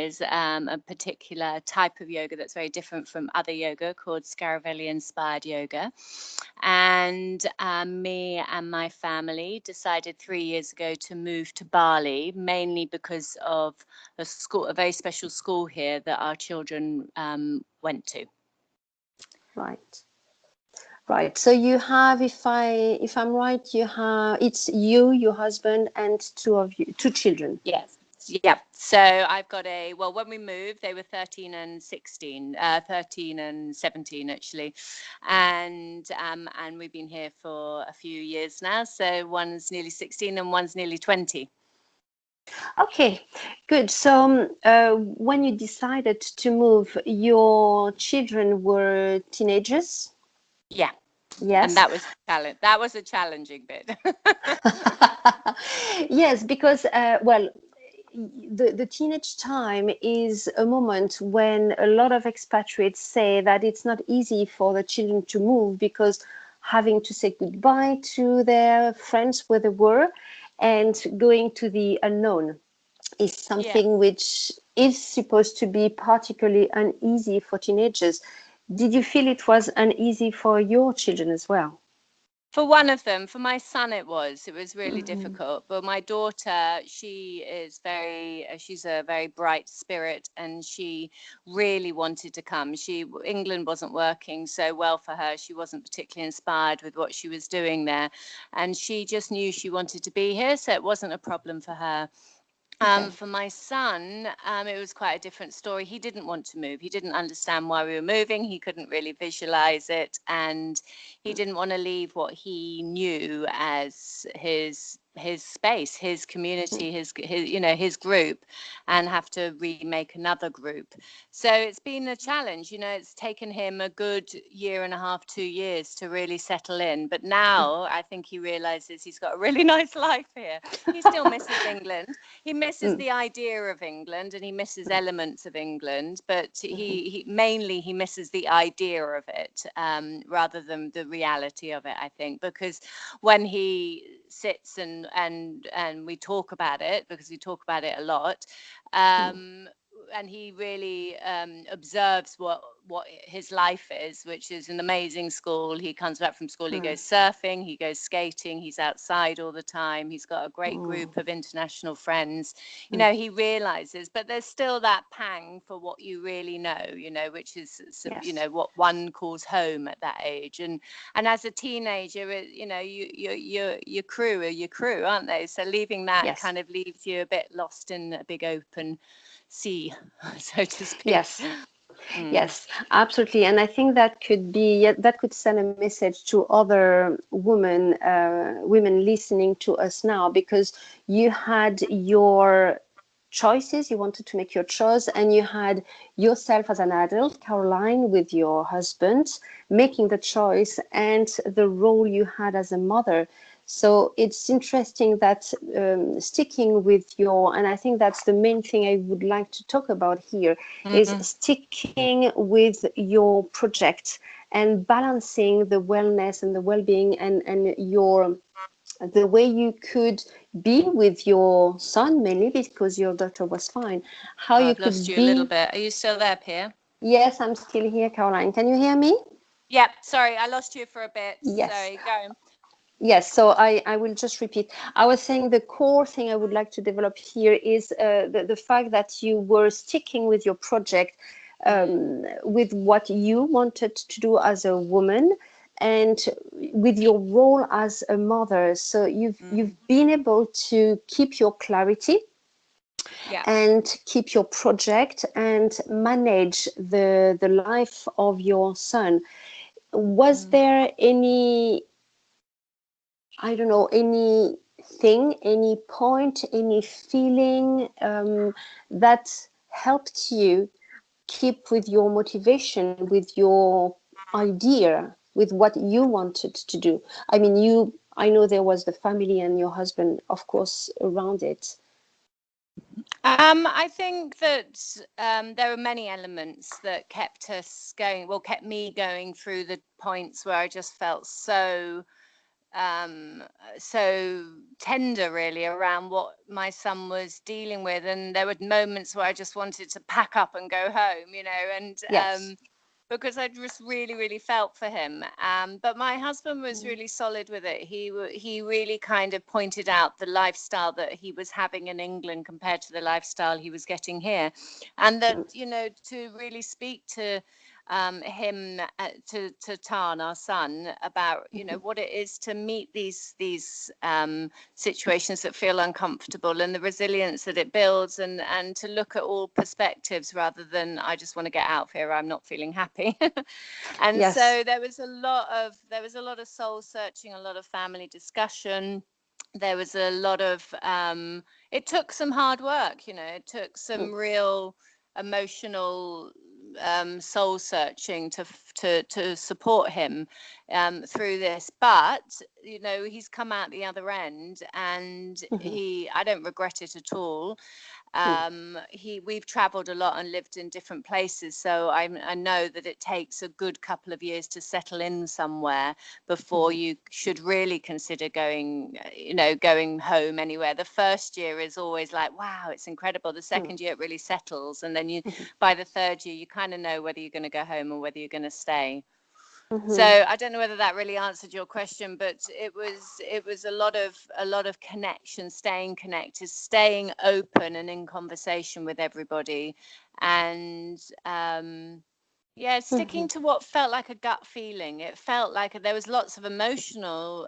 is a particular type of yoga that's very different from other yoga called Scaravelli inspired yoga. And me and my family decided 3 years ago to move to Bali, mainly because of a very special school here that our children went to. Right. Right. So you have, if I'm right, it's you, your husband, and two children. Yes. Yep. So I've got when we moved, they were 13 and 16, 13 and 17 actually. And we've been here for a few years now. So one's nearly 16 and one's nearly 20. Okay, good. So when you decided to move, your children were teenagers? Yeah. Yes. And that was a challenging bit. Yes, because the teenage time is a moment when a lot of expatriates say that it's not easy for the children to move because having to say goodbye to their friends where they were and going to the unknown is something which is supposed to be particularly uneasy for teenagers. Did you feel it was uneasy for your children as well? For one of them, for my son, it was really difficult. But my daughter, she's a very bright spirit, and she really wanted to come. England wasn't working so well for her. She wasn't particularly inspired with what she was doing there, and she just knew she wanted to be here. So it wasn't a problem for her. For my son, it was quite a different story. He didn't want to move. He didn't understand why we were moving. He couldn't really visualize it. And he didn't want to leave what he knew as his space, his community, his group, and have to remake another group. So it's been a challenge. It's taken him a good year and a half, 2 years to really settle in. But now I think he realizes he's got a really nice life here. He still misses England. He misses the idea of England, and he misses elements of England, but he mainly misses the idea of it rather than the reality of it, I think, because when he sits and we talk about it, because we talk about it a lot, and he really observes what his life is, which is an amazing school. He comes back from school, he goes surfing, he goes skating, he's outside all the time. He's got a great group of international friends. He realizes, but there's still that pang for what you really know, which is, what one calls home at that age. And as a teenager, your crew are your crew, aren't they? So leaving that kind of leaves you a bit lost in a big open sea, so to speak. Yes, absolutely. And I think that could send a message to other women listening to us now, because you had your choices, you wanted to make your choice, and you had yourself as an adult, Caroline, with your husband making the choice, and the role you had as a mother. So it's interesting that sticking with and I think that's the main thing I would like to talk about here, is sticking with your project and balancing the wellness and the well-being and the way you could be with your son, mainly because your daughter was fine. I've lost you a little bit. Are you still there, Pia? Yes, I'm still here, Caroline. Can you hear me? Yep. Sorry, I lost you for a bit. Yes. Sorry, go. Yes, so I will just repeat. I was saying the core thing I would like to develop here is the fact that you were sticking with your project, with what you wanted to do as a woman, and with your role as a mother. So you've been able to keep your clarity and keep your project and manage the life of your son. Was there any, I don't know, anything, any point, any feeling that helped you keep with your motivation, with your idea, with what you wanted to do? I mean, I know there was the family and your husband, of course, around it. I think that there are many elements that kept me going through the points where I just felt so um, so tender really around what my son was dealing with, and there were moments where I just wanted to pack up and go home, and Yes. because I just really, really felt for him. But my husband was really solid with it. He really kind of pointed out the lifestyle that he was having in England compared to the lifestyle he was getting here, and that to really speak to him, to Tan, our son, about what it is to meet these situations that feel uncomfortable, and the resilience that it builds, and to look at all perspectives rather than I just want to get out of here, I'm not feeling happy. And Yes. so there was a lot of soul searching, a lot of family discussion. There was a lot of it took some hard work, it took some real emotional soul searching to support him through this. But he's come out the other end, and I don't regret it at all. We've traveled a lot and lived in different places, so I know that it takes a good couple of years to settle in somewhere before you should really consider going home anywhere. The first year is always like, wow, it's incredible. The second year it really settles, and then by the third year you kind of know whether you're going to go home or whether you're going to stay. So I don't know whether that really answered your question, but it was a lot of connection, staying connected, staying open and in conversation with everybody, and sticking to what felt like a gut feeling. It felt like there was lots of emotional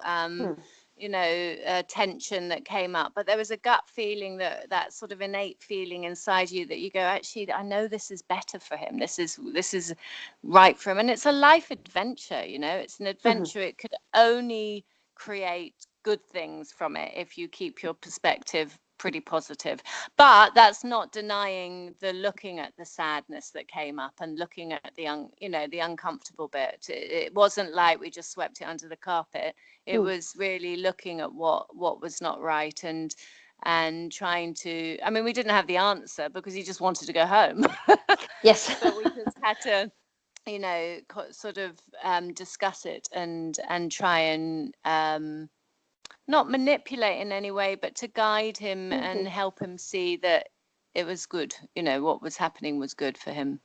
tension that came up, but there was a gut feeling, that sort of innate feeling inside you that you go, actually, I know this is better for him. This is right for him. And it's a life adventure, it's an adventure. It could only create good things from it if you keep your perspective pretty positive. But that's not denying the looking at the sadness that came up and looking at the uncomfortable bit. It wasn't like we just swept it under the carpet. It was really looking at what was not right, and trying to, I mean, we didn't have the answer because he just wanted to go home. Yes. But we just had to sort of discuss it, and try and not manipulate in any way, but to guide him and help him see that it was good, what was happening was good for him.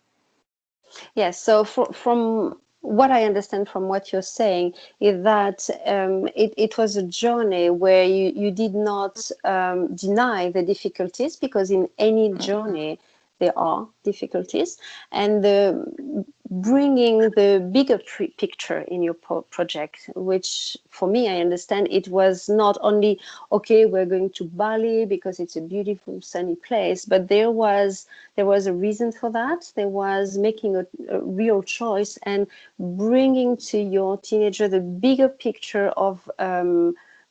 Yes. So from what I understand from what you're saying is that it was a journey where you did not deny the difficulties, because in any journey there are difficulties, and bringing the bigger picture in your project, which for me, I understand it was not only, okay, we're going to Bali because it's a beautiful sunny place, but there was a reason for that. There was making a real choice and bringing to your teenager the bigger picture of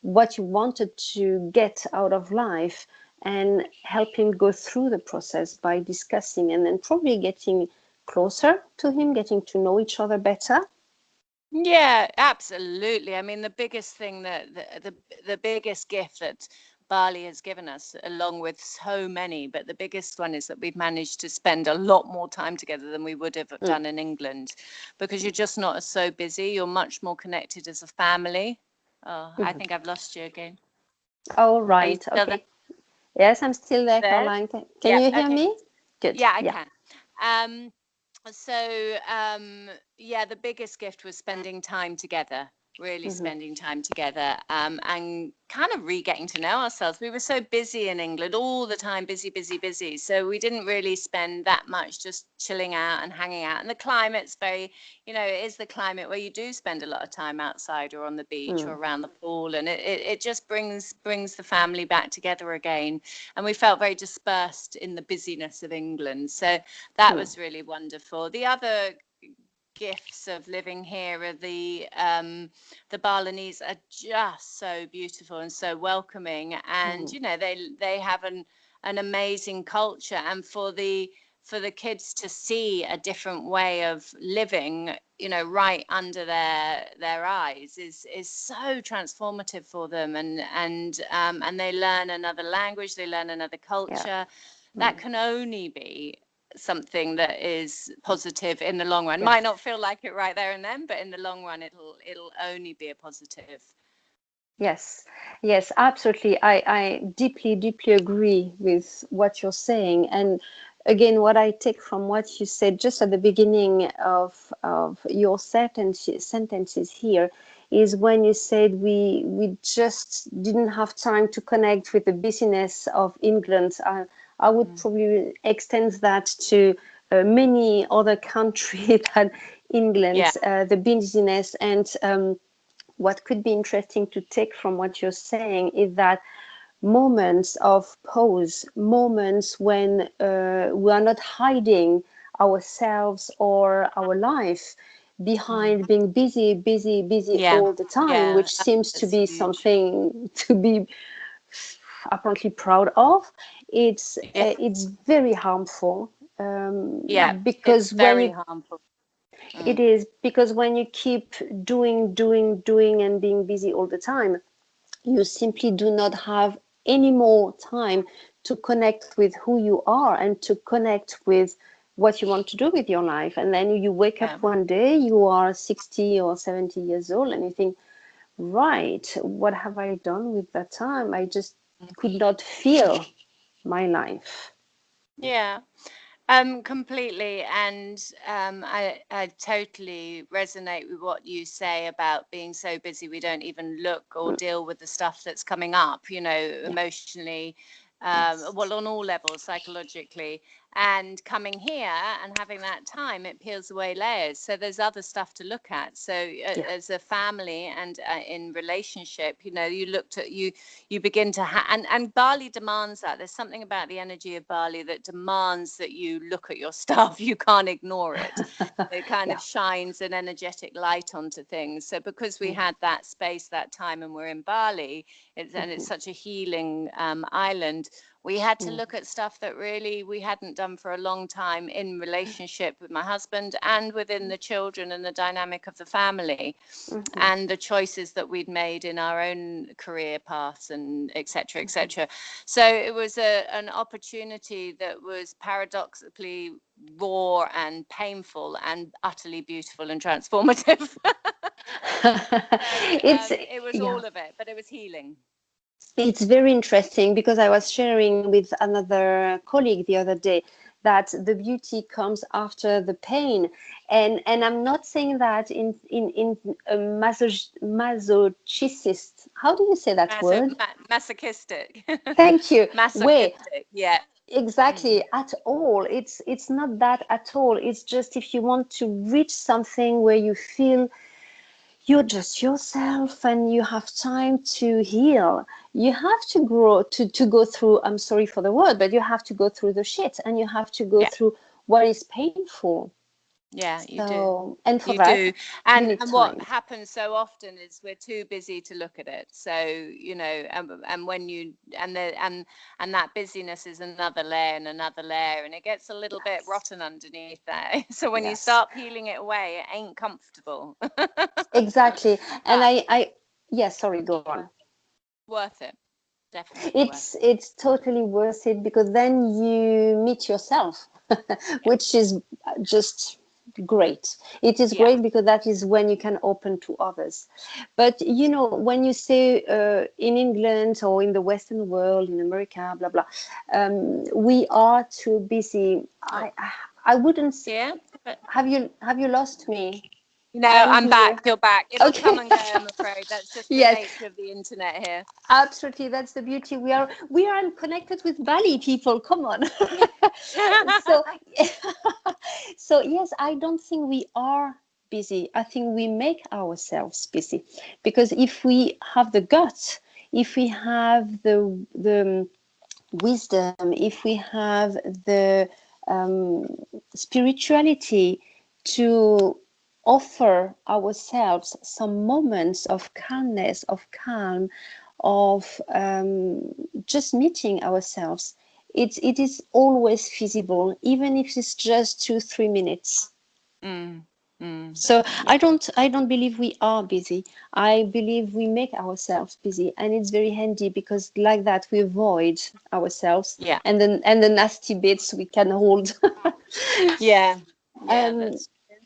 what you wanted to get out of life, and help him go through the process by discussing, and then probably getting closer to him, getting to know each other better. Yeah, absolutely. I mean, the biggest thing that the biggest gift that Bali has given us, along with so many, but the biggest one is that we've managed to spend a lot more time together than we would have done in England, because you're just not so busy. You're much more connected as a family. Oh, I think I've lost you again. Oh, Are you right. still there? Okay. Yes, I'm still there, There? Caroline. Can Yeah. you hear Okay. me? Good. Yeah, I Yeah. can. Um, so the biggest gift was spending time together, really spending time together, and kind of re-getting to know ourselves. We were so busy in England all the time, busy, busy, busy. So we didn't really spend that much just chilling out and hanging out. And the climate's very, it is the climate where you do spend a lot of time outside or on the beach or around the pool, and it just brings the family back together again. And we felt very dispersed in the busyness of England. So that was really wonderful. The other gifts of living here are the Balinese are just so beautiful and so welcoming, and they have an amazing culture, and for the kids to see a different way of living, right under their eyes is so transformative for them, and they learn another language, they learn another Yeah. culture. That can only be something that is positive in the long run. Yes. Might not feel like it right there and then, but in the long run, it'll only be a positive. Yes, yes, absolutely. I deeply, deeply agree with what you're saying. And again, what I take from what you said just at the beginning of your sentences here is when you said we just didn't have time to connect with the busyness of England. I would probably extend that to many other countries than England, Yeah. the busyness and what could be interesting to take from what you're saying is that moments of pause, moments when we are not hiding ourselves or our life Mm. behind being busy, busy, busy Yeah. all the time, Yeah. which seems to That's be huge. something to be apparently proud of. Yeah. It's very harmful Yeah. It's because when very you harmful. it Mm. is because when you keep doing, and being busy all the time, you simply do not have any more time to connect with who you are and to connect with what you want to do with your life. And then you wake up Yeah. one day, you are 60 or 70 years old, and you think, right, what have I done with that time? I just could not feel my life. Yeah. Completely. And I totally resonate with what you say about being so busy we don't even look or Mm, deal with the stuff that's coming up, yeah, emotionally, yes. well, on all levels, psychologically. And coming here and having that time, it peels away layers. So there's other stuff to look at. So Yeah. as a family and in relationship, you looked at you begin to and Bali demands that. There's something about the energy of Bali that demands that you look at your stuff. You can't ignore it. It kind Yeah. of shines an energetic light onto things. So because we had that space, that time, and we're in Bali, it's Mhm, such a healing island. We had to mhm, look at stuff that really we hadn't done for a long time in relationship with my husband and within the children and the dynamic of the family mhm, and the choices that we'd made in our own career paths and et cetera, et mhm. cetera. So it was an opportunity that was paradoxically raw and painful and utterly beautiful and transformative. So It's it was yeah. all of it, but it was healing. It's very interesting because I was sharing with another colleague the other day that the beauty comes after the pain, and I'm not saying that in a masochist. How do you say that word? Masochistic. Thank you. Way Masochistic, yeah. exactly Mm. at all. It's not that at all. It's just if you want to reach something where you feel you're just yourself and you have time to heal, you have to grow to go through, I'm sorry for the word, but you have to go through the shit and you have to go Yeah. through what is painful. Yeah, you do. So, and for You that do. you And need and what time. happens so often is we're too busy to look at it. So, and when you and that busyness is another layer and another layer, and it gets a little bit Yes, rotten underneath there. So when you yes, start peeling it away, it ain't comfortable. exactly. And But I yes, sorry, go on. worth it. Definitely worth It's totally worth it because then you meet yourself, it. which is just great. It is Yeah. great because that is when you can open to others. But you know, when you say in England or in the Western world, in America, blah blah, we are too busy. Oh, I wouldn't. yeah. But Have you lost me? no, I am I'm back. here. You're back. It'll come Okay. and go, I'm afraid. That's just the Yes. nature of the internet here. Absolutely, that's the beauty. We are connected with Bali people. Come on. So so yes, I don't think we are busy. I think we make ourselves busy because if we have the guts, if we have the wisdom, if we have the um, spirituality to offer ourselves some moments of calmness, of calm, of just meeting ourselves, it is always feasible, even if it's just 2 3 minutes. Mm, mm, So yeah, I don't believe we are busy. I believe we make ourselves busy, and it's very handy because like that we avoid ourselves yeah, and the nasty bits we can hold. yeah, yeah. um, That's true.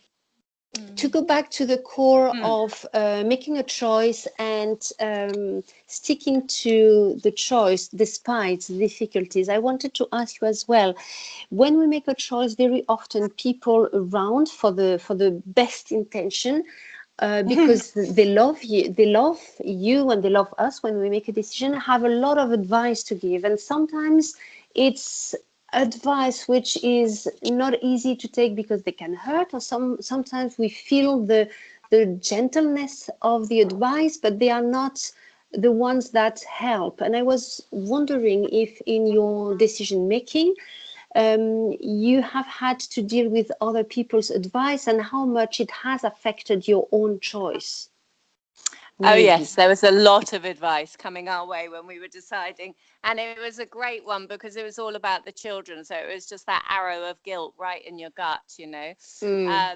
to go back to the core Mm. of making a choice and sticking to the choice despite the difficulties, I wanted to ask you as well. When we make a choice, very often people around for the best intention, because they love you, and they love us when we make a decision, have a lot of advice to give, and sometimes it's advice which is not easy to take because they can hurt, or sometimes we feel the gentleness of the advice, but they are not the ones that help. And I was wondering if in your decision making, you have had to deal with other people's advice and how much it has affected your own choice. Oh, Maybe. yes, there was a lot of advice coming our way when we were deciding. And it was a great one because it was all about the children. So it was just that arrow of guilt right in your gut, you know. Mm,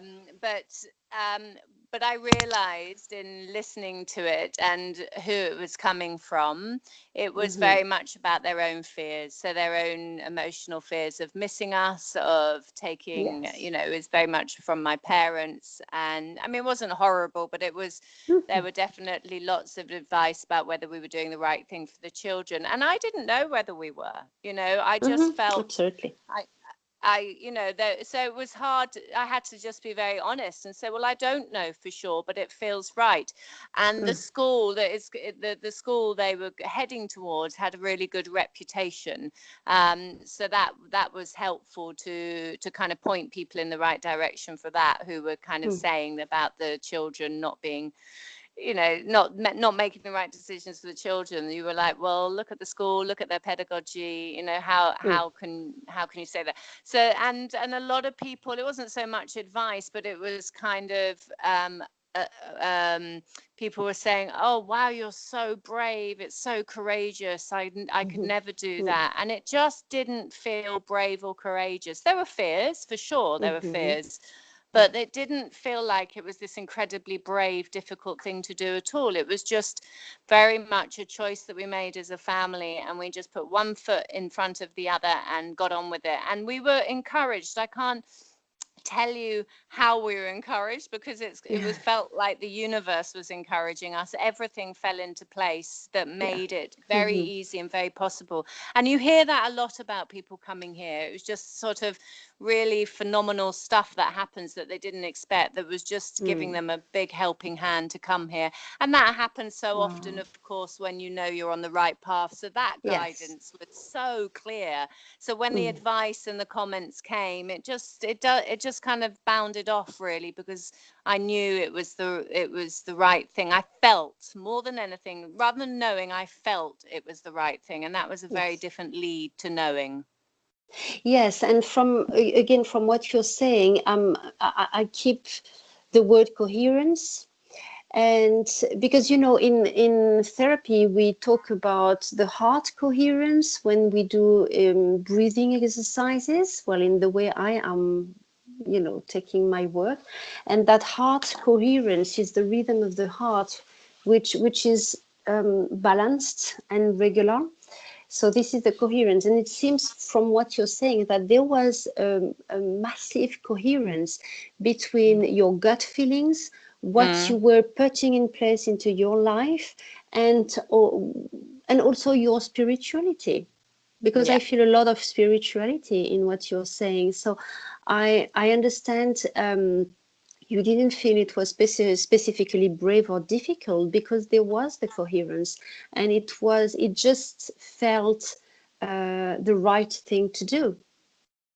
But um, but I realized in listening to it and who it was coming from, it was mhm. very much about their own fears. So their own emotional fears of missing us, of taking, Yes. you know, it was very much from my parents. And I mean, it wasn't horrible, but there Mhm, were definitely lots of advice about whether we were doing the right thing for the children. And I didn't know whether we were, you know, I just mhm. felt Absolutely. I you know, so it was hard. I had to just be very honest and say, well, I don't know for sure, but it feels right. And the Mm, school that is the school they were heading towards had a really good reputation. So that was helpful to kind of point people in the right direction for that, who were kind of mm, saying about the children not being, you know, not making the right decisions for the children. You were like, well, look at the school, look at their pedagogy, you know, mm, how can you say that? So and a lot of people, it wasn't so much advice, but it was kind of uh, um, people were saying, oh wow, you're so brave, it's so courageous, I could mhm, never do mm, that. And it just didn't feel brave or courageous. There were fears, for sure, there were mhm, fears, but it didn't feel like it was this incredibly brave, difficult thing to do at all. It was just very much a choice that we made as a family, and we just put one foot in front of the other and got on with it. And we were encouraged. I can't tell you how we were encouraged, because it yeah, was felt like the universe was encouraging us. Everything fell into place that yeah. made it very Mhm, easy and very possible. And you hear that a lot about people coming here. It was just sort of really phenomenal stuff that happens that they didn't expect, that was just giving mm. them a big helping hand to come here. And that happens so often, Wow. of course, when you know you're on the right path. So that Yes. guidance was so clear. So when the Mm, advice and the comments came, it just kind of bounded off, really, because I knew it was the right thing. I felt more than anything, rather than knowing, I felt it was the right thing, and that was a very yes. different lead to knowing. Yes, and again from what you're saying, I keep the word coherence. And because in therapy we talk about the heart coherence when we do breathing exercises. Well, in the way I am, taking my work, and that heart coherence is the rhythm of the heart, which is balanced and regular. So this is the coherence, and it seems from what you're saying that there was a massive coherence between your gut feelings, what you Mm. were putting in place into your life, and also your spirituality, because I Yeah. feel a lot of spirituality in what you're saying. So I understand. You didn't feel it was specifically brave or difficult because there was the coherence, and it just felt the right thing to do.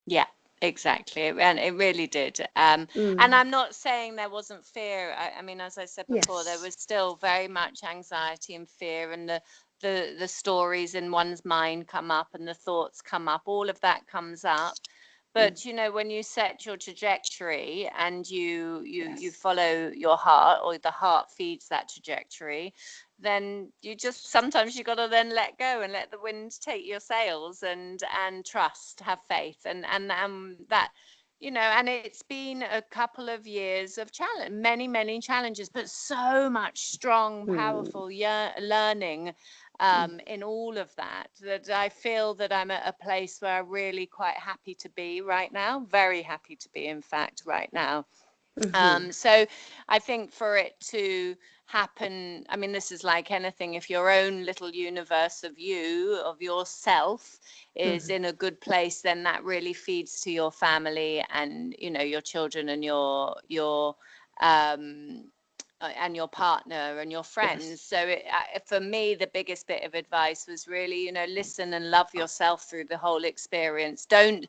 Yeah, exactly. And it really did. And Mm. I'm not saying there wasn't fear. I mean, as I said before, there Yes. was still very much anxiety and fear, and the stories in one's mind come up, and the thoughts come up. All of that comes up. Mm. But you know, when you set your trajectory and you Yes. follow your heart, or the heart feeds that trajectory, then you just sometimes you got to then let go and let the wind take your sails, and trust, have faith, and that, you know. And it's been a couple of years of challenge, many challenges, but so much strong, Mm. powerful, yeah, learning Mm. in all of that, that I feel that I'm at a place where I'm really quite happy to be right now, very happy to be, in fact, right now. Hmm. So I think for it to happen, I mean, this is like anything. If your own little universe of you, of yourself, is in a good place, then that really feeds to your family and, you know, your children and um, and your partner and your friends. Yes. So for me, the biggest bit of advice was really, you know, listen and love yourself through the whole experience. Don't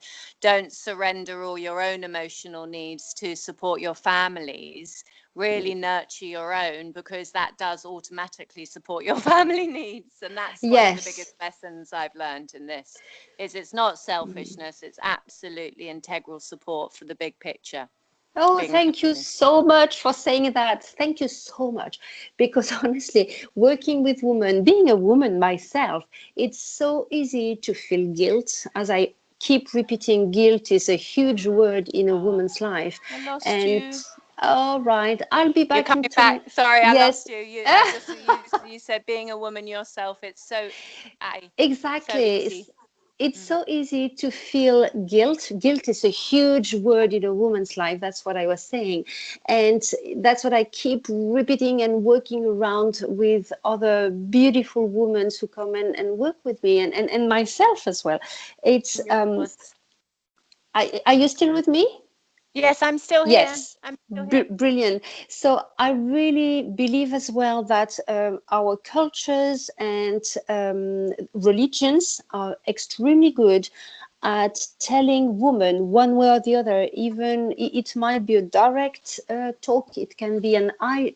surrender all your own emotional needs to support your families. Really nurture your own, because that does automatically support your family needs. And that's one of the Yes. biggest lessons I've learned in this, is it's not selfishness, it's absolutely integral support for the big picture, Oh, being thank you family. so much for saying that. Thank you so much. Because honestly, working with women, being a woman myself, it's so easy to feel guilt. As I keep repeating, guilt is a huge word in a woman's life. I lost And you. all right, I'll be You're back in coming two. back. Sorry, I Yes. lost you. I just you said being a woman yourself. It's so Exactly. easy. It's Mm. so easy to feel guilt. Guilt is a huge word in a woman's life. That's what I was saying. And that's what I keep repeating and working around with other beautiful women who come and work with me, and myself as well. It's, Beautiful. are you still with me? Yes, I'm still here. Yes, I'm still here. brilliant. So I really believe as well that our cultures and religions are extremely good at telling women one way or the other. Even it might be a direct talk, it can be an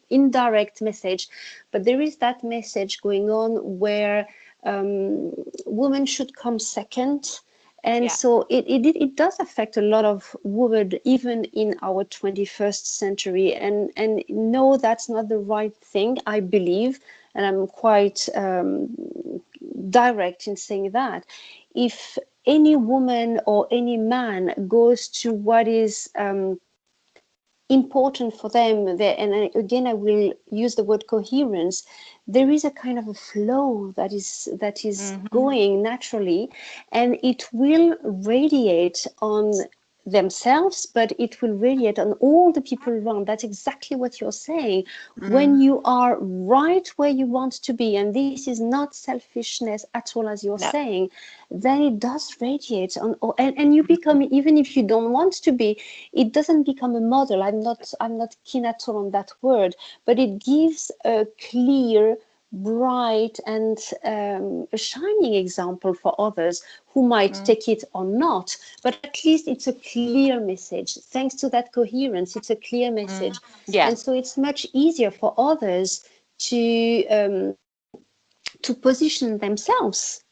indirect message, but there is that message going on where women should come second. And Yeah. so it does affect a lot of women, even in our 21st century. And no, that's not the right thing, I believe. And I'm quite direct in saying that. If any woman or any man goes to what is important for them there, and again I will use the word coherence, there is a kind of a flow that is Hmm. going naturally, and it will radiate on themselves, but it will radiate on all the people around. That's exactly what you're saying. When Mm. you are right where you want to be, and this is not selfishness at all, as you're No. saying, then it does radiate on, and you become, even if you don't want to be, it doesn't become a model. I'm not keen at all on that word, but it gives a clear, bright, and a shining example for others who might Mm. take it or not. But at least it's a clear message. Thanks to that coherence, it's a clear Mm. message, Yeah. and so it's much easier for others to position themselves.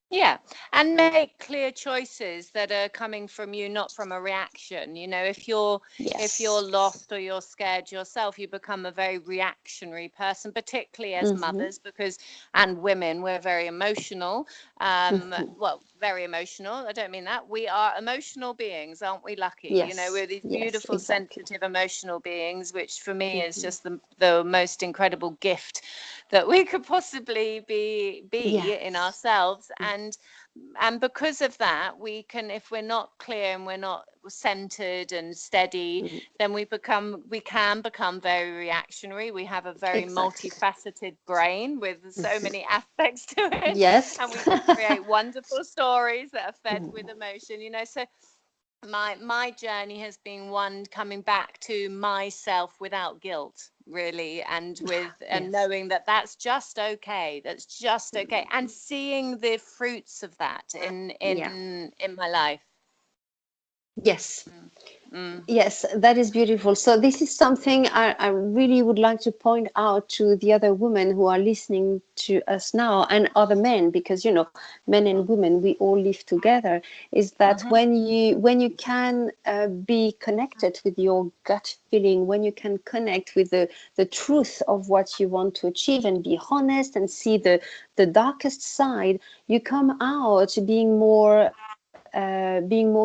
Yeah, and make clear choices that are coming from you, not from a reaction. You know, if you're Yes. lost or you're scared yourself, you become a very reactionary person, particularly as Mm-hmm. mothers, because and women, we're very emotional. Mm-hmm. Well, very emotional. I don't mean that. We are emotional beings, aren't we lucky? You know, Yes. we're these Yes. beautiful, Exactly. sensitive, emotional beings, which for me is Mm-hmm. just the most incredible gift that we could possibly be in Yes. ourselves. And because of that, we can, if we're not clear and we're not centered and steady, Mm-hmm. then we can become very reactionary. We have a very Exactly. multifaceted brain with so many aspects to it, Yes. and we can create wonderful stories that are fed with emotion, you know. So my journey has been one coming back to myself without guilt, really, and with and Yes. knowing that that's just okay, and seeing the fruits of that in Yeah. in in my life. Yes. Mm. Mm. Yes, that is beautiful. So this is something I really would like to point out to the other women who are listening to us now, and other men, because men and women, we all live together. Is that Mhm. when you can be connected with your gut feeling, when you can connect with the truth of what you want to achieve, and be honest and see the darkest side, you come out being more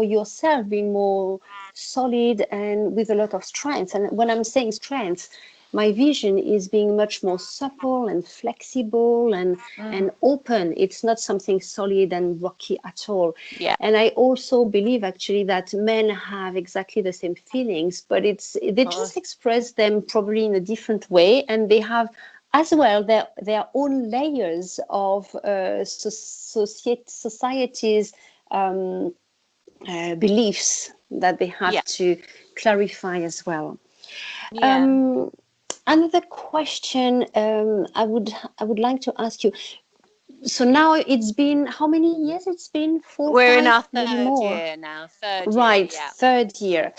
yourself, being more solid, and with a lot of strength. And when I'm saying strength, my vision is being much more supple and flexible and open. It's not something solid and rocky at all. Yeah. And I also believe actually that men have exactly the same feelings, but they just express them probably in a different way, and they have as well their own layers of society's beliefs that they have Yeah. to clarify as well. Yeah. Um, Another question I would like to ask you. So now it's been how many years? It's been four, We're in five, our maybe third more. year now. Third year. Right, Yeah. third year.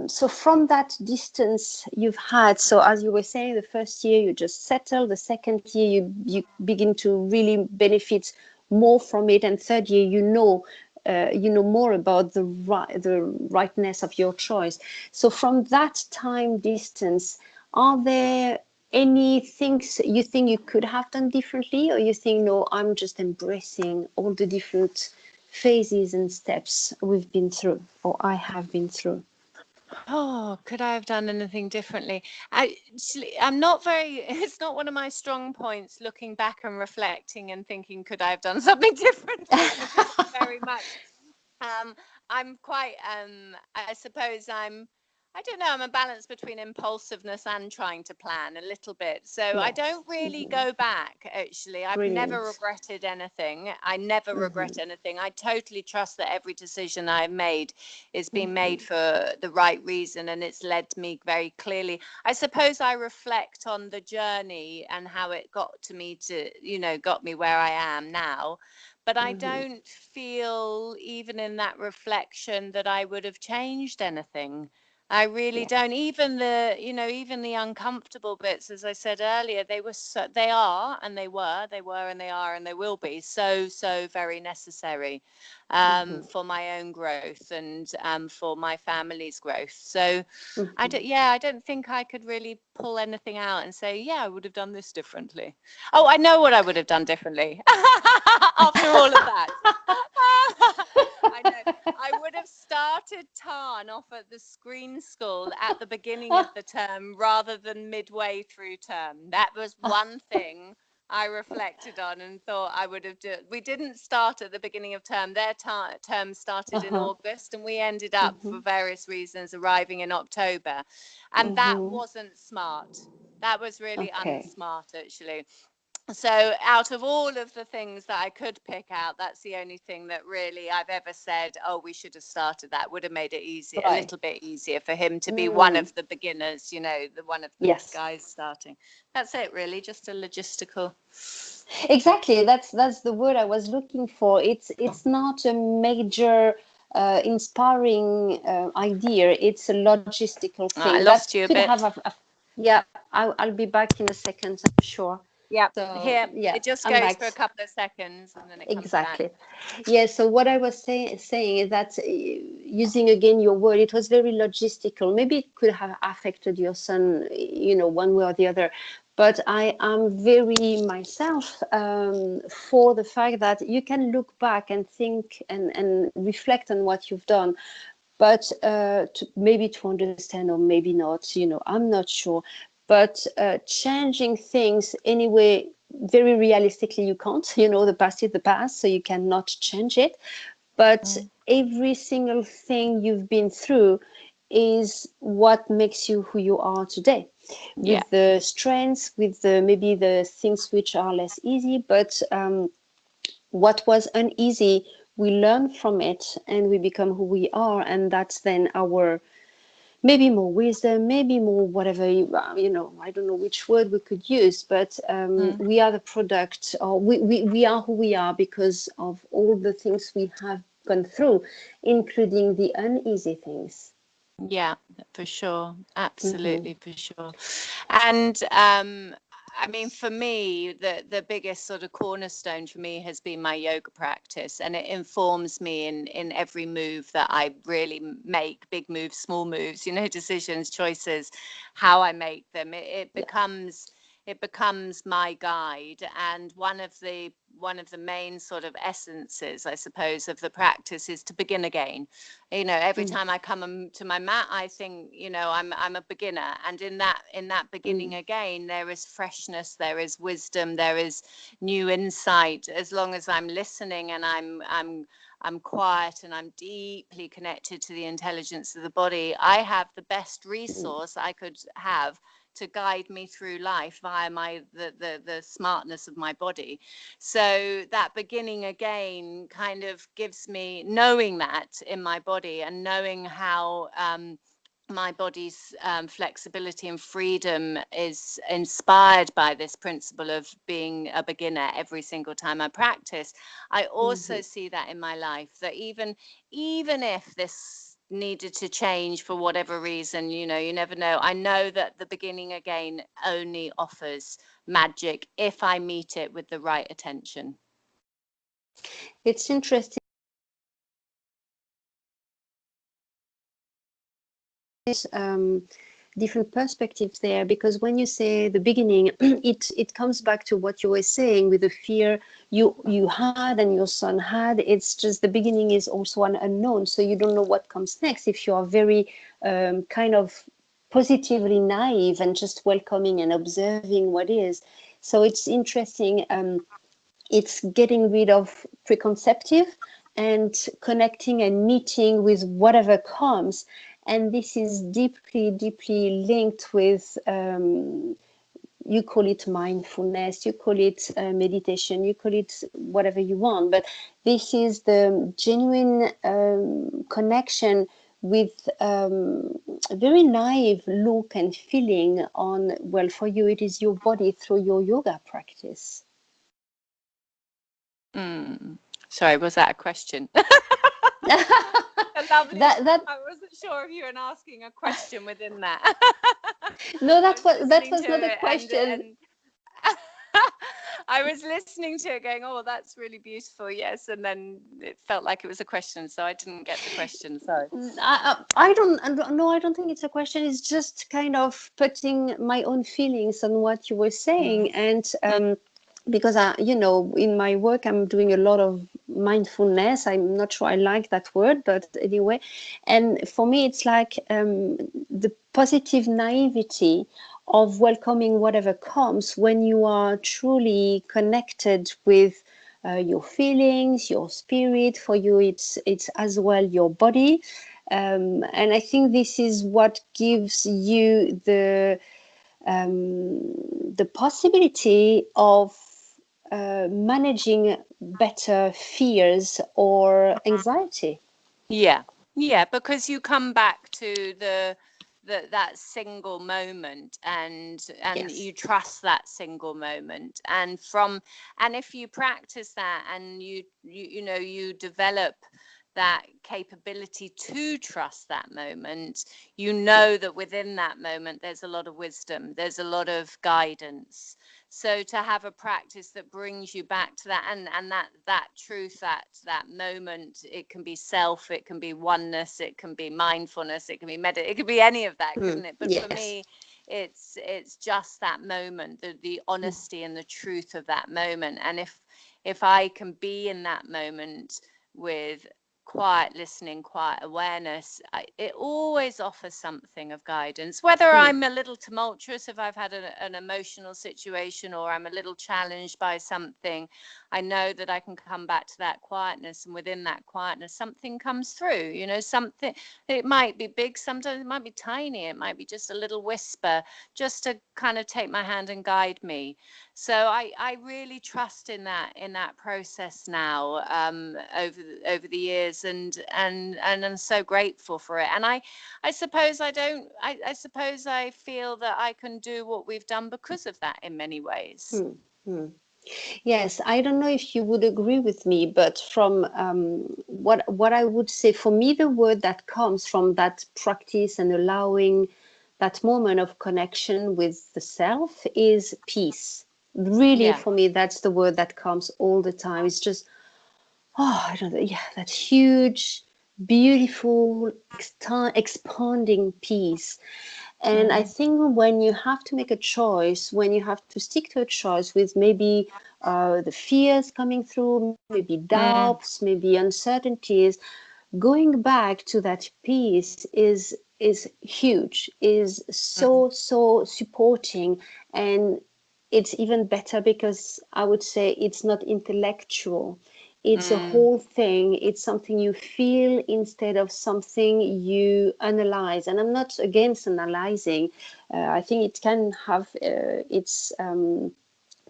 So from that distance you've had, so as you were saying, the first year you just settle, the second year you begin to really benefit more from it, and third year you know more about the rightness of your choice. So from that time distance, are there any things you think you could have done differently, or you think, no, I'm just embracing all the different phases and steps we've been through, or I have been through? Oh, could I have done anything differently? I'm not very, it's not one of my strong points looking back and reflecting and thinking, could I have done something differently? Very much. Um, I'm quite, I suppose I don't know, I'm a balance between impulsiveness and trying to plan a little bit. So I Yes. don't really go back, actually. I've never Brilliant. regretted anything. I never regret anything. I totally trust that every decision I've made is being made for the right reason, and it's led me very clearly. I suppose I reflect on the journey and how it got to me got me where I am now. But I don't feel, even in that reflection, that I would have changed anything. I really Yes. don't. Even the uncomfortable bits, as I said earlier, they are, and and they are, and they will be so very necessary for my own growth and for my family's growth. So I don't think I could really pull anything out and say, yeah, I would have done this differently. Oh, I know what I would have done differently after all of that. I know. I would have started Tarn off at the screen school at the beginning of the term rather than midway through term. That was one thing I reflected on and thought I would have done. We didn't start at the beginning of term. Their term started in August, and we ended up, for various reasons, arriving in October. And that wasn't smart. That was really Okay. unsmart, actually. So out of all of the things that I could pick out, that's the only thing that really I've ever said, oh, we should have started that. Would have made it easier, a Right. little bit easier for him to be one of the beginners, the one of the Yes. guys starting. That's it, really, just a logistical. Exactly. That's the word I was looking for. It's not a major inspiring idea. It's a logistical I thing that lost you a could bit. have yeah. I'll be back in a second, I'm sure. Yeah, So here yeah, it just I'm goes back. for a couple of seconds and then it comes back. Exactly. Yeah. So what I was saying is that using again your word, it was very logistical. Maybe it could have affected your son, one way or the other. But I am very myself for the fact that you can look back and think and reflect on what you've done, but maybe to understand or maybe not, I'm not sure. But changing things anyway, very realistically, you can't. The past is the past, so you cannot change it. But every single thing you've been through is what makes you who you are today, Yeah. with the strengths, with maybe the things which are less easy, but what was uneasy, we learn from it and we become who we are, and that's then our maybe more wisdom, maybe more whatever, I don't know which word we could use, but we are the product, or we are who we are because of all the things we have gone through, including the uneasy things. Yeah, for sure. Mm-hmm. Absolutely, for sure. And I mean, for me, the biggest sort of cornerstone for me has been my yoga practice, and it informs me in every move that I really make, big moves, small moves, decisions, choices, how I make them. It Yes. becomes it becomes my guide. And one of the main sort of essences, I suppose, of the practice is to begin again. You know, every time I come to my mat, I think, you know, I'm a beginner, and in that beginning again, there is freshness, there is wisdom, there is new insight. As long as I'm listening and I'm quiet and I'm deeply connected to the intelligence of the body, I have the best resource I could have to guide me through life via the smartness of my body. So that beginning again kind of gives me knowing that in my body, and knowing how my body's flexibility and freedom is inspired by this principle of being a beginner every single time I practice. I also see that in my life, that even if this needed to change for whatever reason, you know, you never know. I know that the beginning again only offers magic if I meet it with the right attention. It's interesting. Different perspectives there, because when you say the beginning, it comes back to what you were saying with the fear you had and your son had. It's just the beginning is also an unknown, so you don't know what comes next. If you are very kind of positively naive and just welcoming and observing what is, so it's interesting. It's getting rid of preconceptive and connecting and meeting with whatever comes. And this is deeply, deeply linked with, you call it mindfulness, you call it meditation, you call it whatever you want. But this is the genuine connection with a very naive look and feeling on, well, for you, it is your body through your yoga practice. Sorry, was that a question? Lovely. that I wasn't sure if you were asking a question within that. No, that was not a question. And I was listening to it going, oh, that's really beautiful. Yes. And then it felt like it was a question. So I didn't get the question. Sorry. I don't think it's a question. It's just kind of putting my own feelings on what you were saying. And because you know, in my work, I'm doing a lot of mindfulness. I'm not sure I like that word, but anyway. And for me, it's like the positive naivety of welcoming whatever comes when you are truly connected with your feelings, your spirit. For you, it's as well your body. And I think this is what gives you the possibility of managing better fears or anxiety. Yeah. Yeah. Because you come back to that single moment, and Yes. you trust that single moment, and if you practice that, and you know, you develop that capability to trust that moment, you know that within that moment there's a lot of wisdom, there's a lot of guidance. So to have a practice that brings you back to that, and that truth, that moment, it can be self, it can be oneness, it can be mindfulness, it can be it could be any of that, couldn't it? But yes. for me, it's just that moment, the honesty and the truth of that moment. And if I can be in that moment with quiet listening, quiet awareness, it always offers something of guidance. Whether I'm a little tumultuous, if I've had an emotional situation, or I'm a little challenged by something, I know that I can come back to that quietness, and within that quietness, something comes through. You know, something, it might be big, sometimes it might be tiny, it might be just a little whisper, just to kind of take my hand and guide me. So I really trust in that process now, over the years, and I'm so grateful for it. And I suppose I suppose I feel that I can do what we've done because of that in many ways. Yes, I don't know if you would agree with me, but from what I would say, for me, the word that comes from that practice and allowing that moment of connection with the self is peace. Really, Yeah. for me, that's the word that comes all the time. It's just, I don't know, yeah, that huge, beautiful, expanding peace. And I think when you have to make a choice, when you have to stick to a choice with maybe the fears coming through, maybe doubts, maybe uncertainties, going back to that piece is huge, is so supporting, and it's even better because I would say it's not intellectual. It's a whole thing. It's something you feel instead of something you analyze. And I'm not against analyzing. I think it can have its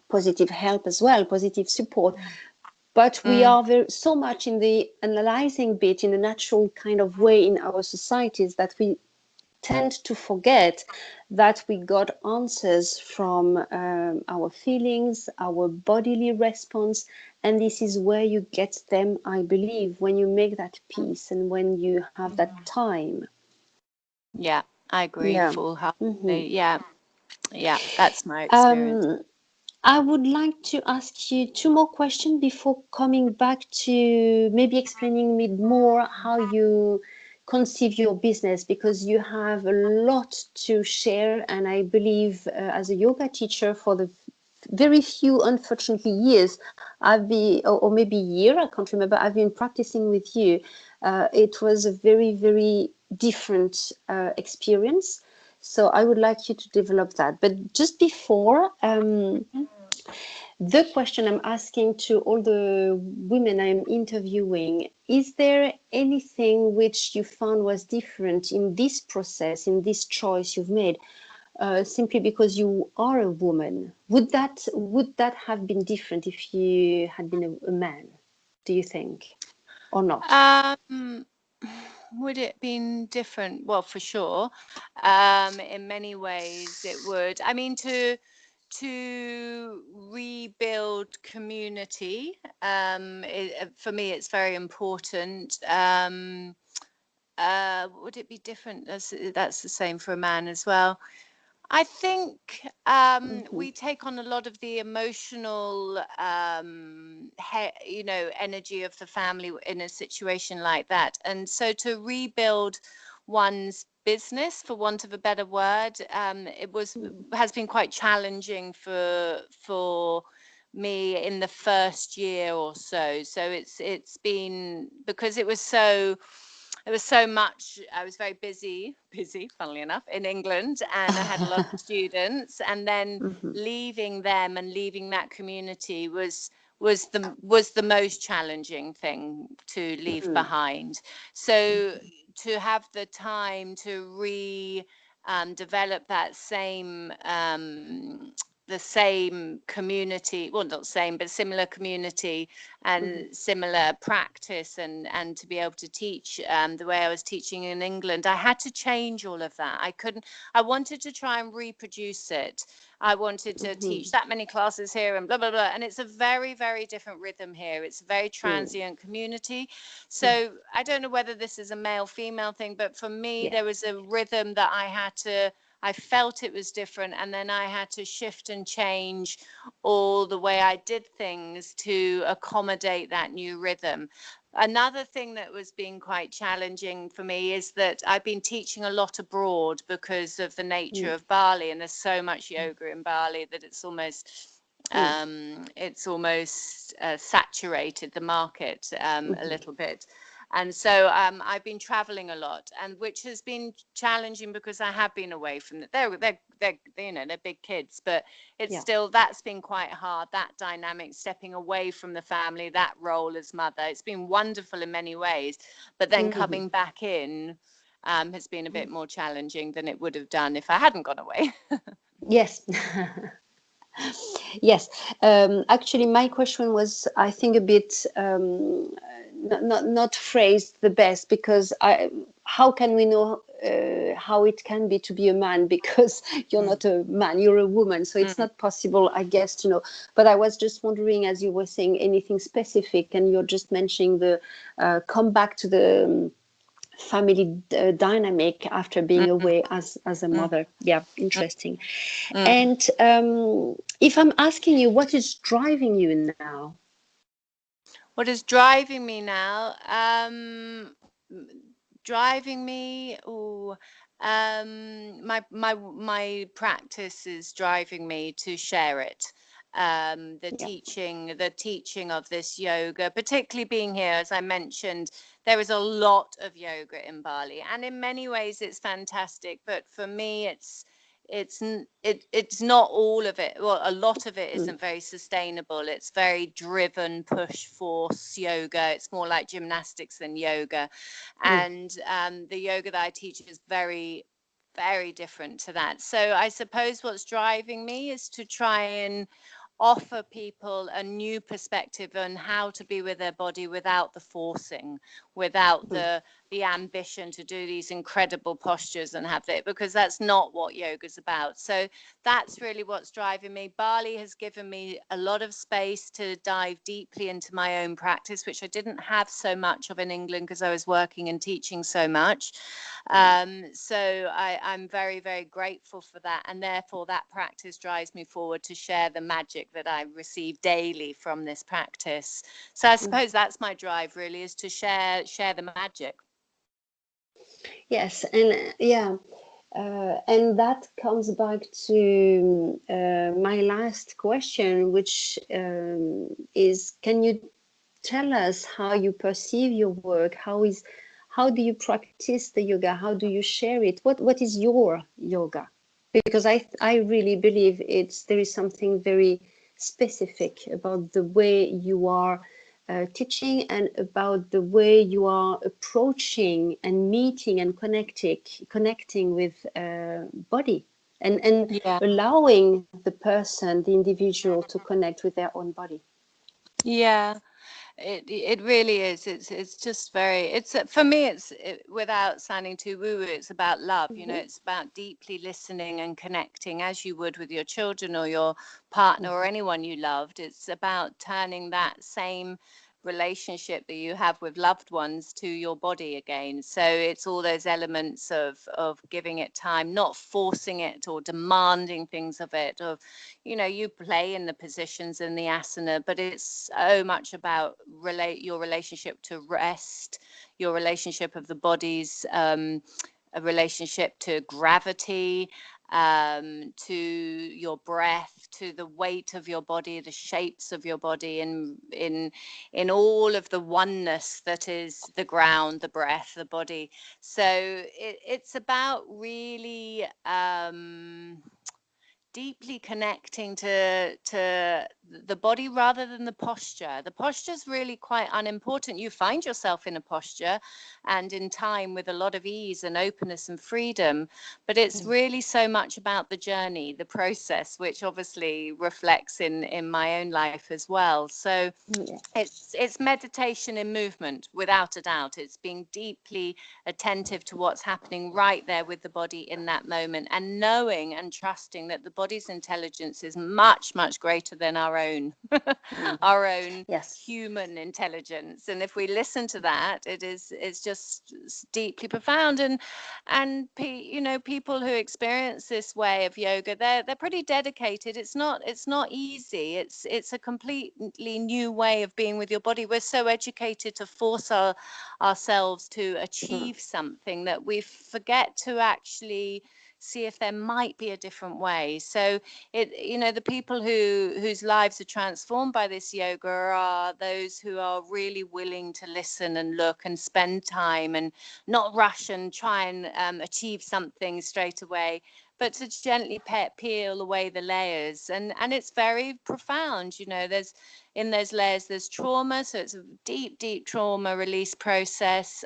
positive help as well, positive support. But we are so much in the analyzing bit in a natural kind of way in our societies that we tend to forget that we got answers from our feelings, our bodily response, and this is where you get them, I believe, when you make that peace and when you have that time. Yeah, I agree Yeah. full-heartedly. Yeah, that's my experience. I would like to ask you two more questions before coming back to maybe explaining me more how you conceive your business, because you have a lot to share. And I believe as a yoga teacher for the very few, unfortunately, years I've been, or maybe year, I can't remember, I've been practicing with you. It was a very, very different experience. So I would like you to develop that. But just before, the question I'm asking to all the women I'm interviewing, is there anything which you found was different in this process, in this choice you've made, simply because you are a woman? Would that have been different if you had been a man, do you think, or not? Um, would it been different? Well, for sure. In many ways, it would. I mean, to rebuild community, for me, it's very important. Would it be different? That's the same for a man as well. I think Mm-hmm, we take on a lot of the emotional, energy of the family in a situation like that. And so to rebuild one's business, for want of a better word, has been quite challenging for me in the first year or so. So it's been because there was so much. I was very busy, funnily enough, in England, and I had a lot of students. And then mm-hmm, leaving them and leaving that community was the most challenging thing to leave behind. So to have the time to develop that the same community, well, not same, but similar community mm-hmm, and similar practice, and to be able to teach the way I was teaching in England, I had to change all of that. I wanted to try and reproduce it. I wanted to mm-hmm, teach that many classes here and blah, blah, blah. And it's a very, very different rhythm here. It's a very transient community. mm, So I don't know whether this is a male female thing, but for me, yeah. there was a rhythm that I felt it was different. And then I had to shift and change all the way I did things to accommodate that new rhythm. Another thing that was being quite challenging for me is that I've been teaching a lot abroad because of the nature Mm, of Bali, and there's so much yoga in Bali that mm, saturated the market a mm-hmm, little bit. And so I've been traveling a lot, and which has been challenging because I have been away from the, they're big kids, but it's yeah. still, that's been quite hard, that dynamic, stepping away from the family, that role as mother. It's been wonderful in many ways, but then Mm-hmm. coming back in has been a bit more challenging than it would have done if I hadn't gone away. Yes. Yes, actually, my question was, I think, a bit not phrased the best, because how can we know how it can be to be a man? Because you're Mm, not a man, you're a woman, so it's mm, not possible, I guess, to know. But I was just wondering, as you were saying, anything specific, and you're just mentioning the come back to the family dynamic after being mm, away as a mm, mother. Yeah, mm, interesting. mm. And if I'm asking you, what is driving you now? What is driving me now? driving me, or my practice is driving me to share it. The Yeah. teaching of this yoga, particularly being here, as I mentioned, there is a lot of yoga in Bali, and in many ways it's fantastic. But for me, it's not all of it. Well, a lot of it Mm. isn't very sustainable. It's very driven, push, force yoga. It's more like gymnastics than yoga, Mm. and the yoga that I teach is very, very different to that. So I suppose what's driving me is to try and offer people a new perspective on how to be with their body without the forcing, without Mm. the ambition to do these incredible postures and have it, because that's not what yoga's about. So that's really what's driving me. Bali has given me a lot of space to dive deeply into my own practice, which I didn't have so much of in England because I was working and teaching so much. So I'm very, very grateful for that. And therefore, that practice drives me forward to share the magic that I receive daily from this practice. So I Mm. suppose that's my drive, really, is to share the magic. Yes, and yeah, and that comes back to my last question, which is, can you tell us how you perceive your work? How do you practice the yoga? How do you share it? What is your yoga? Because I really believe there is something very specific about the way you are teaching and about the way you are approaching and meeting and connecting with body and Yeah. allowing the person, the individual, to connect with their own body. Yeah. It really is. It's just very. It's for me. Without sounding too woo woo. It's about love. You know, Mm-hmm. it's about deeply listening and connecting as you would with your children or your partner or anyone you loved. It's about turning that same relationship that you have with loved ones to your body again. So it's all those elements of giving it time, not forcing it or demanding things of it. Of, you play in the positions in the asana, but it's so much about your relationship to rest, your relationship of the body's a relationship to gravity, to your breath, to the weight of your body, the shapes of your body, in all of the oneness that is the ground, the breath, the body. So it's about really deeply connecting to the body rather than the posture. The posture is really quite unimportant. You find yourself in a posture and in time with a lot of ease and openness and freedom, but it's really so much about the journey, the process, which obviously reflects in my own life as well. So Yeah. it's meditation in movement, without a doubt. It's being deeply attentive to what's happening right there with the body in that moment, and knowing and trusting that the body's intelligence is much, much greater than our own, our own Yes. human intelligence. And if we listen to that, it's just deeply profound. And people who experience this way of yoga, they're pretty dedicated. It's not easy. It's a completely new way of being with your body. We're so educated to force ourselves to achieve something that we forget to actually see if there might be a different way. So the people whose lives are transformed by this yoga are those who are really willing to listen and look and spend time and not rush and try and achieve something straight away, but to gently peel away the layers. And it's very profound. There's in those layers, there's trauma. So it's a deep, deep trauma release process.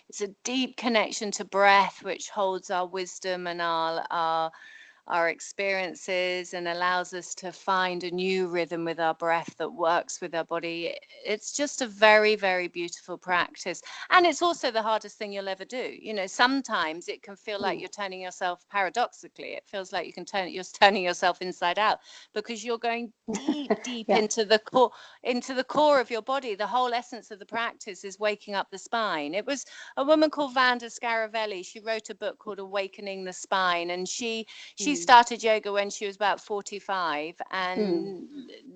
It's a deep connection to breath, which holds our wisdom and our experiences and allows us to find a new rhythm with our breath that works with our body. It's just a very, very beautiful practice. And it's also the hardest thing you'll ever do. Sometimes it can feel like you're turning yourself, paradoxically, it feels like you're turning yourself inside out, because you're going deep, deep Yeah. into the core of your body. The whole essence of the practice is waking up the spine. It was a woman called Vander Scaravelli. She wrote a book called Awakening the Spine, and she started yoga when she was about 45, and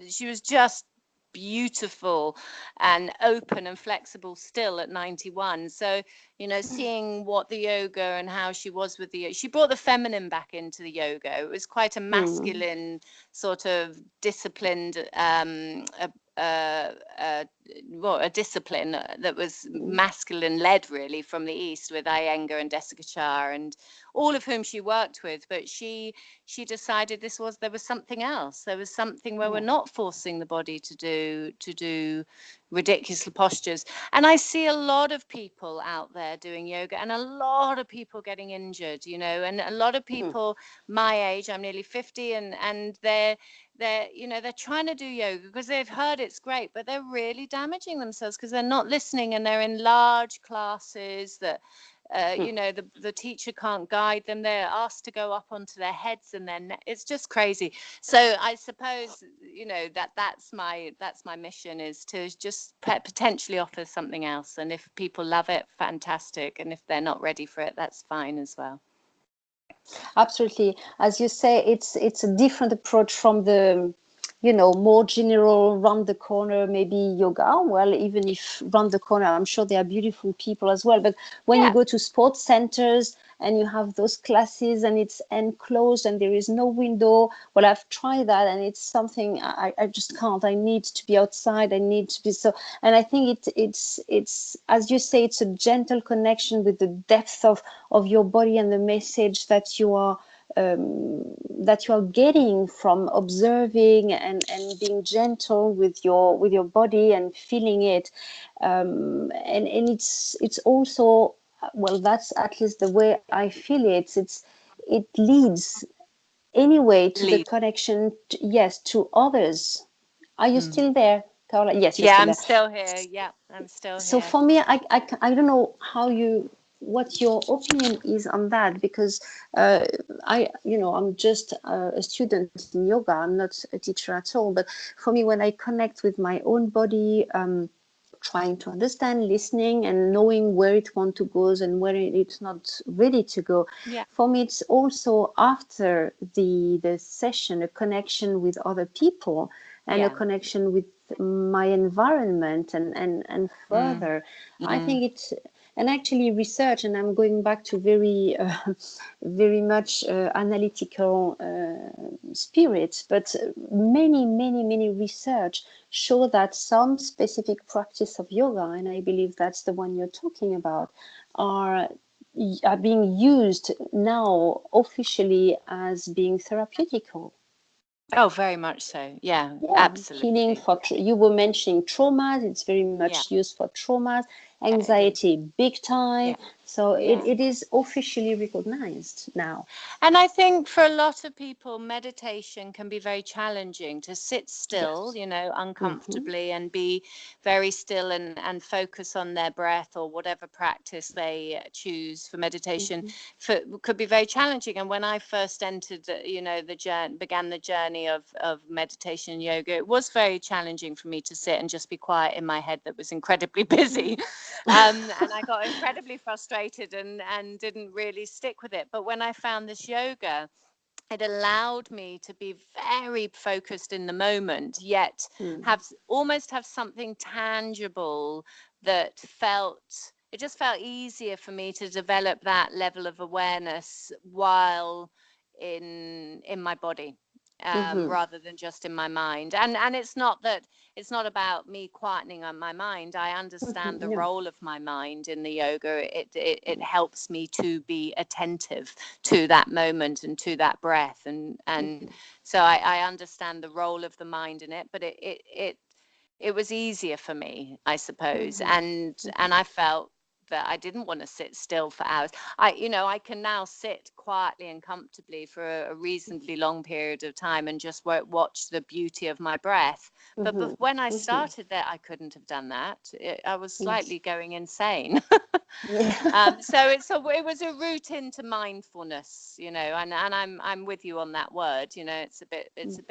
she was just beautiful and open and flexible still at 91. So, you know, seeing what the yoga and how she was with she brought the feminine back into the yoga. It was quite a masculine sort of disciplined, a discipline that was masculine led really from the East, with Iyengar and Desikachar and all of whom she worked with. But she decided there was something else. There was something where we're not forcing the body to do ridiculous postures. And I see a lot of people out there doing yoga, and a lot of people getting injured, you know, and a lot of people my age, I'm nearly 50, and they're you know, they're trying to do yoga because they've heard it's great, but they're really damaging themselves because they're not listening, and they're in large classes that you know, the teacher can't guide them. They're asked to go up onto their heads and their it's just crazy. So I suppose, you know, that's my mission, is to just potentially offer something else. And if people love it, fantastic. And if they're not ready for it, that's fine as well. Absolutely. As you say, it's a different approach from the, you know, more general round the corner, maybe yoga. Well, even if round the corner, I'm sure there are beautiful people as well. But when you go to sports centers and you have those classes and it's enclosed and there is no window, well, I've tried that and it's something I just can't. I need to be outside. I need to be so. And I think it's as you say, it's a gentle connection with the depth of your body and the message that you are getting from observing and being gentle with your body and feeling it, and it's also, well, that's at least the way I feel it. It leads anyway to the connection to others. Are you still there, Carla? Yes, you're yeah, still I'm there. still here. Yeah, I'm still So here. for me, I don't know what your opinion is on that, because I'm just a student in yoga. I'm not a teacher at all. But for me, when I connect with my own body, trying to understand, listening, and knowing where it wants to go and where it's not ready to go. Yeah. For me, it's also after the session, a connection with other people and a connection with my environment and further. I think it's, and actually research, and I'm going back to very much analytical spirit, but many research show that some specific practice of yoga, and I believe that's the one you're talking about, are being used now officially as being therapeutical. Oh, very much so. Yeah, Healing absolutely. for you were mentioning traumas. It's very Yeah, much used for traumas, it is. anxiety big time. Yeah, So yeah. it is officially recognized now. And I think for a lot of people, meditation can be very challenging, to sit still, Yes. you know, uncomfortably, and be very still and focus on their breath, or whatever practice they choose for meditation, could be very challenging. And when I first entered, you know, began the journey of meditation and yoga, it was very challenging for me to sit and just be quiet in my head that was incredibly busy. And I got incredibly frustrated and didn't really stick with it. But when I found this yoga, it allowed me to be very focused in the moment, yet have something tangible that it just felt easier for me to develop that level of awareness while in my body, rather than just in my mind. And it's not about me quietening on my mind. I understand the No. role of my mind in the yoga. It helps me to be attentive to that moment and to that breath, and so I understand the role of the mind in it. But it was easier for me, I suppose, and I felt that I didn't want to sit still for hours. I can now sit quietly and comfortably for a reasonably long period of time and just watch the beauty of my breath. But when I started that, I couldn't have done that. I was slightly going insane. So it was a route into mindfulness, you know, and I'm with you on that word. You know, it's a bit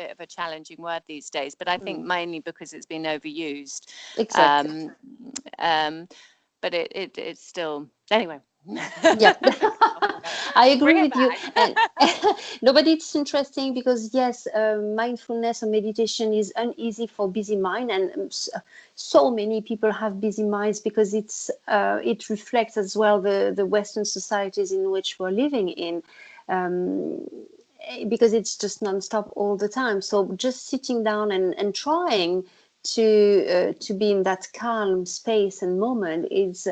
of a challenging word these days, but I think mainly because it's been overused. Exactly. But it's still, anyway. Yeah, I agree Bring it with you. back. And no, but it's interesting because yes, mindfulness or meditation is uneasy for busy mind, and so many people have busy minds because it reflects as well the Western societies in which we're living in. Um, because it's just nonstop all the time. So just sitting down and trying to be in that calm space and moment is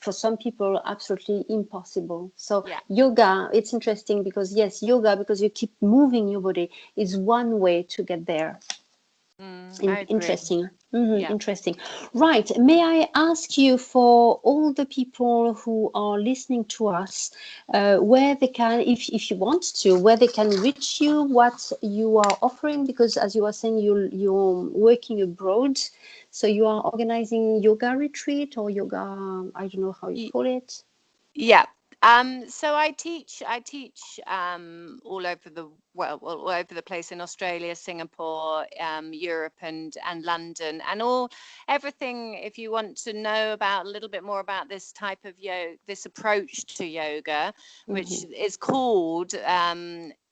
for some people absolutely impossible. So Yeah. yoga, it's interesting because yes, yoga, because you keep moving your body, is one way to get there. I agree. Interesting. Yeah. Interesting. Right. May I ask you, for all the people who are listening to us, where they can, if you want to, where they can reach you, what you are offering? Because as you are saying, you're working abroad, so you are organizing yoga retreat or yoga, I don't know how you Y- call it. Yeah. So I teach all over the all over the place in Australia, Singapore, Europe, and London, and everything. If you want to know about a little bit more about this type of yoga, this approach to yoga, which is called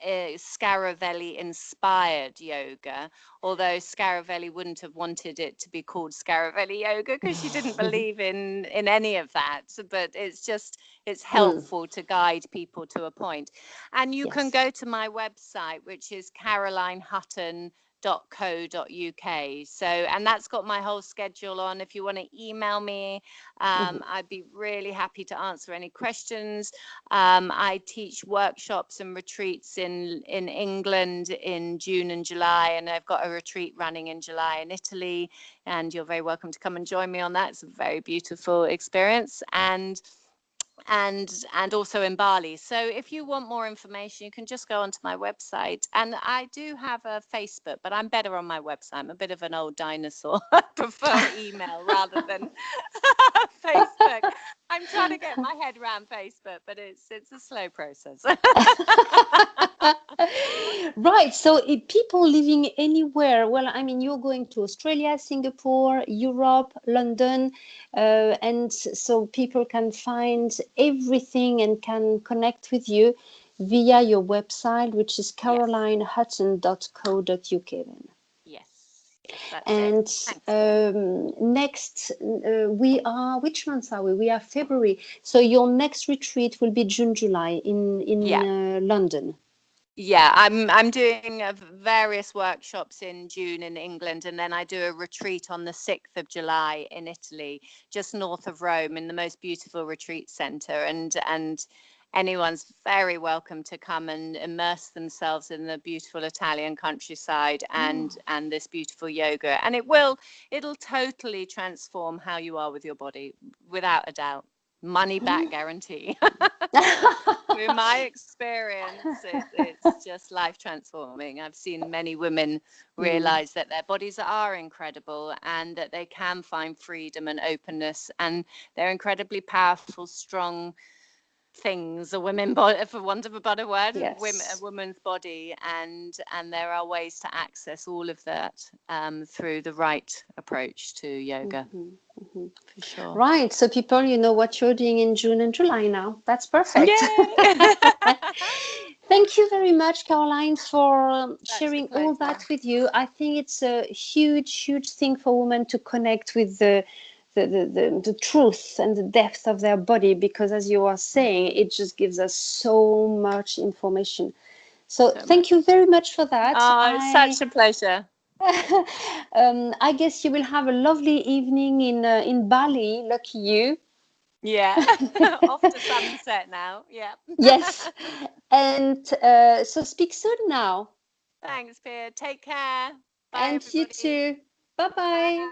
Scaravelli inspired yoga, although Scaravelli wouldn't have wanted it to be called Scaravelli yoga because she didn't believe in any of that. But it's helpful to guide people to a point. And you can Yes. go to my website, which is carolinehutton.co.uk. So, and that's got my whole schedule on. If you want to email me, I'd be really happy to answer any questions. I teach workshops and retreats in England in June and July, and I've got a retreat running in July in Italy, and you're very welcome to come and join me on that. It's a very beautiful experience. And also in Bali. So if you want more information, you can just go onto my website. And I do have a Facebook, but I'm better on my website. I'm a bit of an old dinosaur. I prefer email rather than Facebook. I'm trying to get my head around Facebook, but it's a slow process. Right. So if people living anywhere, well, I mean, you're going to Australia, Singapore, Europe, London, and so people can find everything and can connect with you via your website, which is Yes. carolinehutton.co.uk. Then. Yes, that's it. And Thanks, Pia. next, we are, which months are we? We are February. So your next retreat will be June, July in Yeah. London. Yeah, I'm doing various workshops in June in England, and then I do a retreat on the 6th of July in Italy, just north of Rome, in the most beautiful retreat center. And anyone's very welcome to come and immerse themselves in the beautiful Italian countryside and this beautiful yoga. And it'll totally transform how you are with your body, without a doubt. Money back guarantee. Through my experience, it's just life transforming. I've seen many women realize that their bodies are incredible and that they can find freedom and openness, and they're incredibly powerful, strong things, a women body, for want of a better word, a Yes. woman's body, and there are ways to access all of that through the right approach to yoga, for sure. Right. So people, you know what you're doing in June and July now. That's perfect. Yeah. Thank you very much, Caroline, for That's a sharing all pleasure. that with you. I think it's a huge, huge thing for women to connect with the truth and the depth of their body, because as you are saying, it just gives us so much information. So So much. thank you very much for that. Oh, it's such a pleasure. I guess you will have a lovely evening in Bali. Lucky you. Yeah. Off to sunset now. Yeah. Yes. And so speak soon now. Thanks, Pia. Take care. Bye, And you everybody. too. Bye bye. Bye.